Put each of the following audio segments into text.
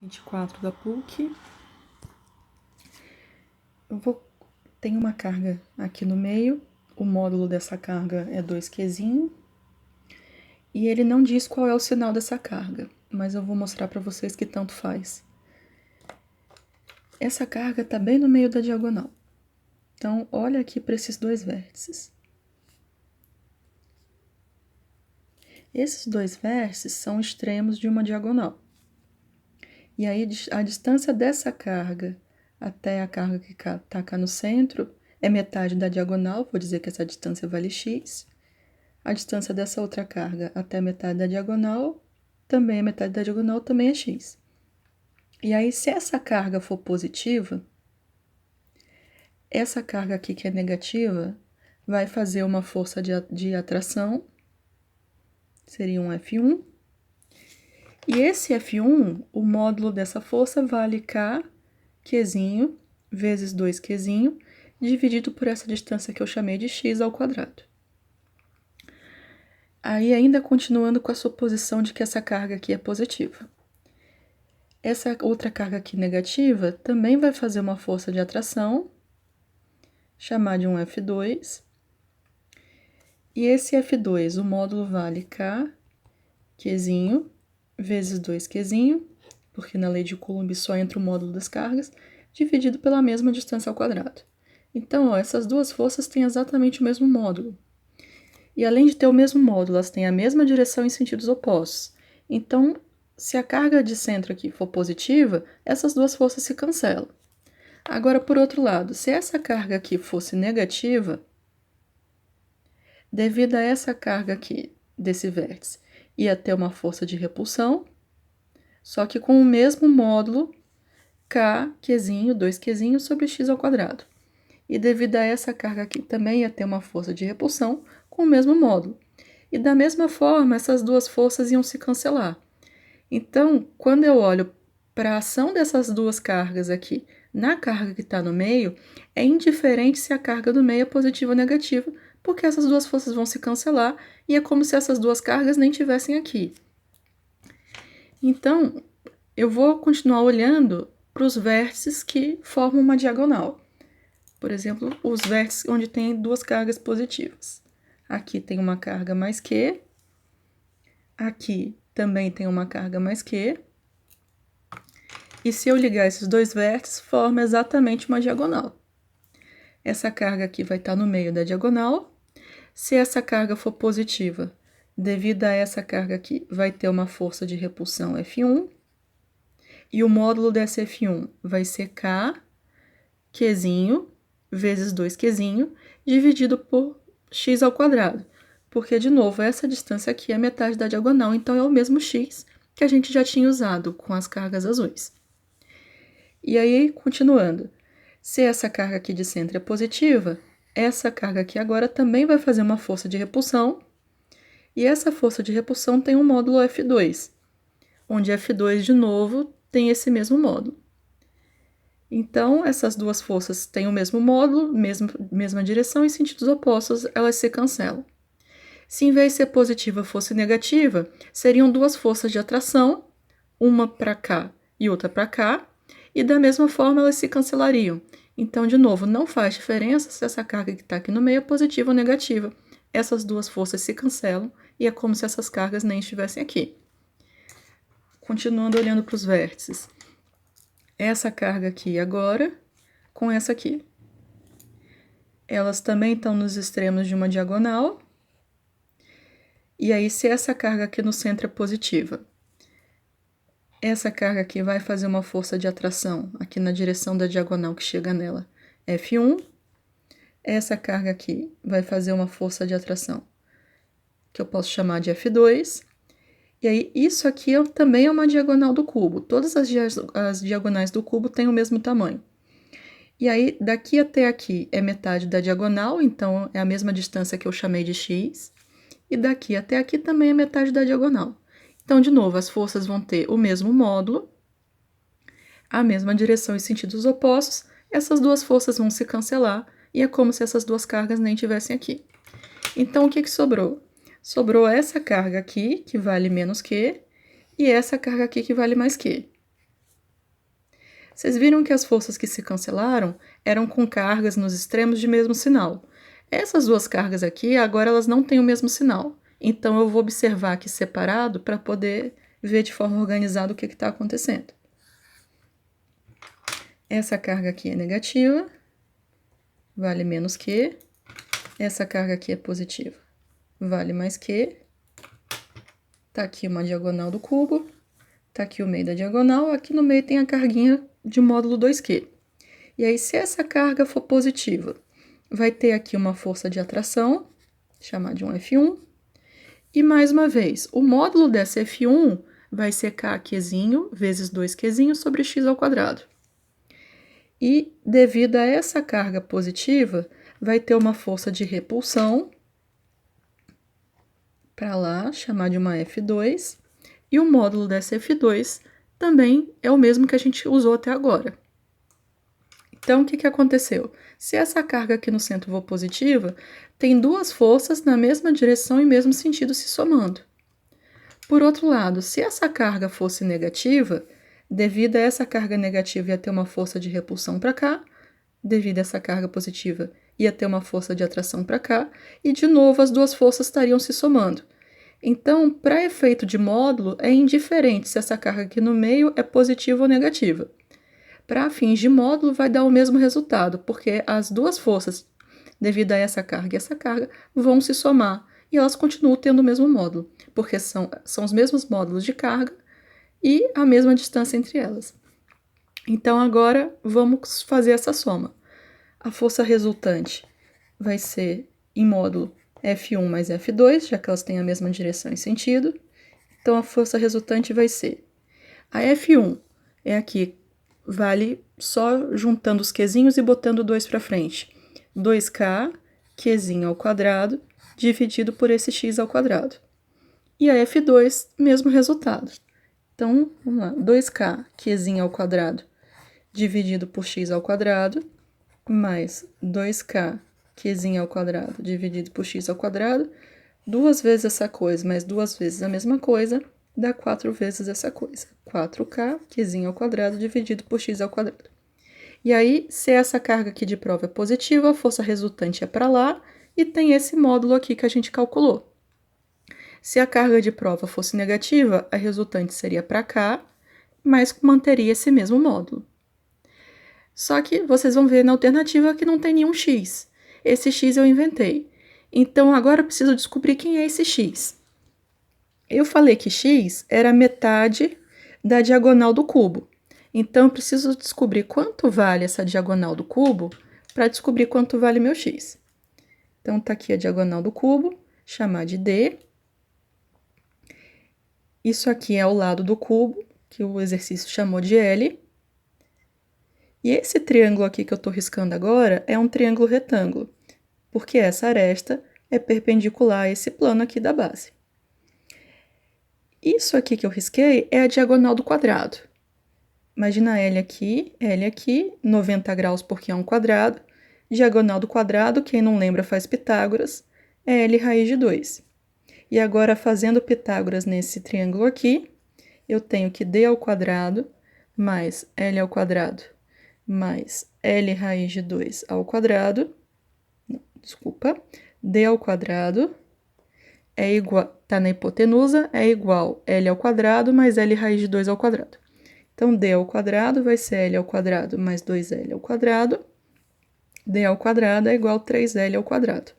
24 da PUC. Tem uma carga aqui no meio, o módulo dessa carga é 2Qzinho, e ele não diz qual é o sinal dessa carga, mas eu vou mostrar para vocês que tanto faz. Essa carga está bem no meio da diagonal. Então, olha aqui para esses dois vértices. Esses dois vértices são extremos de uma diagonal. E aí, a distância dessa carga até a carga que está cá no centro é metade da diagonal, vou dizer que essa distância vale x. A distância dessa outra carga até a metade da diagonal, também a metade da diagonal, também é x. E aí, se essa carga for positiva, essa carga aqui que é negativa vai fazer uma força de atração, seria um F1. E esse F1, o módulo dessa força vale K, Qzinho, vezes 2Qzinho, dividido por essa distância que eu chamei de x ao quadrado. Aí, ainda continuando com a suposição de que essa carga aqui é positiva. Essa outra carga aqui negativa também vai fazer uma força de atração, chamar de um F2. E esse F2, o módulo vale K, Qzinho, vezes 2Qzinho, porque na lei de Coulomb só entra o módulo das cargas, dividido pela mesma distância ao quadrado. Então, ó, essas duas forças têm exatamente o mesmo módulo. E além de ter o mesmo módulo, elas têm a mesma direção em sentidos opostos. Então, se a carga de centro aqui for positiva, essas duas forças se cancelam. Agora, por outro lado, se essa carga aqui fosse negativa, devido a essa carga aqui desse vértice, ia ter uma força de repulsão, só que com o mesmo módulo K, Qzinho, 2Qzinho sobre x ao quadrado. E devido a essa carga aqui também ia ter uma força de repulsão com o mesmo módulo. E da mesma forma, essas duas forças iam se cancelar. Então, quando eu olho para a ação dessas duas cargas aqui na carga que está no meio, é indiferente se a carga do meio é positiva ou negativa, porque essas duas forças vão se cancelar e é como se essas duas cargas nem tivessem aqui. Então, eu vou continuar olhando para os vértices que formam uma diagonal. Por exemplo, os vértices onde tem duas cargas positivas. Aqui tem uma carga mais Q, aqui também tem uma carga mais Q, e se eu ligar esses dois vértices, forma exatamente uma diagonal. Essa carga aqui vai estar no meio da diagonal. Se essa carga for positiva, devido a essa carga aqui, vai ter uma força de repulsão F1, e o módulo dessa F1 vai ser K, Qzinho, vezes 2Qzinho, dividido por x ao quadrado. Porque, de novo, essa distância aqui é metade da diagonal, então é o mesmo x que a gente já tinha usado com as cargas azuis. E aí, continuando, se essa carga aqui de centro é positiva, essa carga aqui agora também vai fazer uma força de repulsão, e essa força de repulsão tem um módulo F2, onde F2, de novo, tem esse mesmo módulo. Então, essas duas forças têm o mesmo módulo, mesma direção, em sentidos opostos, elas se cancelam. Se em vez de ser positiva fosse negativa, seriam duas forças de atração, uma para cá e outra para cá, e da mesma forma elas se cancelariam. Então, de novo, não faz diferença se essa carga que está aqui no meio é positiva ou negativa. Essas duas forças se cancelam e é como se essas cargas nem estivessem aqui. Continuando olhando para os vértices. Essa carga aqui agora com essa aqui. Elas também estão nos extremos de uma diagonal. E aí, se essa carga aqui no centro é positiva, essa carga aqui vai fazer uma força de atração aqui na direção da diagonal que chega nela, F1. Essa carga aqui vai fazer uma força de atração que eu posso chamar de F2. E aí, isso aqui também é uma diagonal do cubo. Todas as diagonais do cubo têm o mesmo tamanho. E aí, daqui até aqui é metade da diagonal, então é a mesma distância que eu chamei de x. E daqui até aqui também é metade da diagonal. Então, de novo, as forças vão ter o mesmo módulo, a mesma direção em sentidos opostos, essas duas forças vão se cancelar, e é como se essas duas cargas nem tivessem aqui. Então, o que sobrou? Sobrou essa carga aqui, que vale menos Q, e essa carga aqui, que vale mais Q. Vocês viram que as forças que se cancelaram eram com cargas nos extremos de mesmo sinal. Essas duas cargas aqui, agora elas não têm o mesmo sinal. Então, eu vou observar aqui separado para poder ver de forma organizada o que está acontecendo. Essa carga aqui é negativa, vale menos que. Essa carga aqui é positiva, vale mais que. Tá aqui uma diagonal do cubo, tá aqui o meio da diagonal, aqui no meio tem a carguinha de módulo 2Q. E aí, se essa carga for positiva, vai ter aqui uma força de atração, chamar de um F1. E mais uma vez, o módulo dessa F1 vai ser Kzinho vezes 2Qzinho sobre x ao quadrado. E devido a essa carga positiva, vai ter uma força de repulsão para lá, chamar de uma F2. E o módulo dessa F2 também é o mesmo que a gente usou até agora. Então, o que aconteceu? Se essa carga aqui no centro for positiva, tem duas forças na mesma direção e mesmo sentido se somando. Por outro lado, se essa carga fosse negativa, devido a essa carga negativa ia ter uma força de repulsão para cá, devido a essa carga positiva ia ter uma força de atração para cá, e de novo as duas forças estariam se somando. Então, para efeito de módulo, é indiferente se essa carga aqui no meio é positiva ou negativa. Para fins de módulo, vai dar o mesmo resultado, porque as duas forças, devido a essa carga e essa carga, vão se somar, e elas continuam tendo o mesmo módulo, porque são os mesmos módulos de carga e a mesma distância entre elas. Então, agora, vamos fazer essa soma. A força resultante vai ser, em módulo, F1 mais F2, já que elas têm a mesma direção e sentido. Então, a força resultante vai ser... A F1 é aqui, vale só juntando os Qzinhos e botando 2 para frente. 2K, Qzinho ao quadrado, dividido por esse x ao quadrado. E a F2, mesmo resultado. Então, vamos lá, 2K, Qzinho ao quadrado, dividido por x ao quadrado, mais 2K, Qzinho ao quadrado, dividido por x ao quadrado, duas vezes essa coisa, mais duas vezes a mesma coisa, dá 4 vezes essa coisa. 4K, Qzinho ao quadrado, dividido por x ao quadrado. E aí, se essa carga aqui de prova é positiva, a força resultante é para lá, e tem esse módulo aqui que a gente calculou. Se a carga de prova fosse negativa, a resultante seria para cá, mas manteria esse mesmo módulo. Só que vocês vão ver na alternativa que não tem nenhum x. Esse x eu inventei. Então, agora eu preciso descobrir quem é esse x. Eu falei que x era metade da diagonal do cubo. Então, eu preciso descobrir quanto vale essa diagonal do cubo para descobrir quanto vale meu x. Então, tá aqui a diagonal do cubo, chamar de D. Isso aqui é o lado do cubo, que o exercício chamou de L. E esse triângulo aqui que eu estou riscando agora é um triângulo retângulo, porque essa aresta é perpendicular a esse plano aqui da base. Isso aqui que eu risquei é a diagonal do quadrado. Imagina L aqui, 90 graus porque é um quadrado. Diagonal do quadrado, quem não lembra faz Pitágoras, é L raiz de 2. E agora, fazendo Pitágoras nesse triângulo aqui, eu tenho que D ao quadrado mais L ao quadrado mais L raiz de 2 ao quadrado, D ao quadrado é igual, tá na hipotenusa, é igual L ao quadrado mais L raiz de 2 ao quadrado. Então, D ao quadrado vai ser L ao quadrado mais 2L ao quadrado. D ao quadrado é igual a 3L ao quadrado.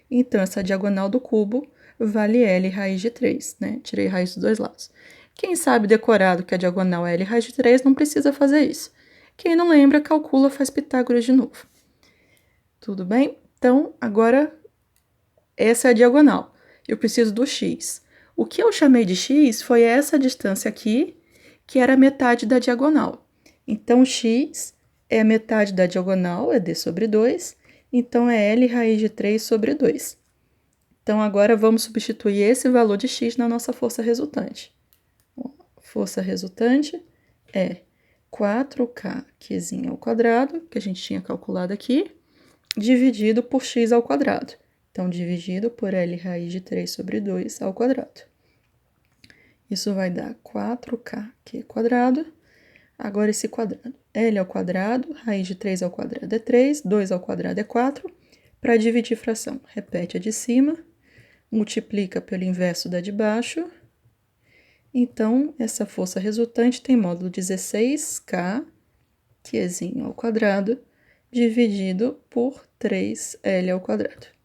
Então, essa diagonal do cubo vale L raiz de 3, né? Tirei raiz dos dois lados. Quem sabe decorado que a diagonal é L raiz de 3 não precisa fazer isso. Quem não lembra, calcula, faz Pitágoras de novo. Tudo bem? Então, agora, essa é a diagonal. Eu preciso do x. O que eu chamei de x foi essa distância aqui, que era metade da diagonal. Então, x é a metade da diagonal, é d sobre 2. Então, é L raiz de 3 sobre 2. Então, agora vamos substituir esse valor de x na nossa força resultante. Força resultante é 4K Qzinho ao quadrado, que a gente tinha calculado aqui, dividido por x ao quadrado. Então, dividido por L raiz de 3 sobre 2 ao quadrado. Isso vai dar 4K Q quadrado Agora esse quadrado. L ao quadrado, raiz de 3 ao quadrado é 3, 2 ao quadrado é 4. Para dividir fração, repete a de cima, multiplica pelo inverso da de baixo. Então, essa força resultante tem módulo 16K, Qzinho ao quadrado, dividido por 3L ao quadrado.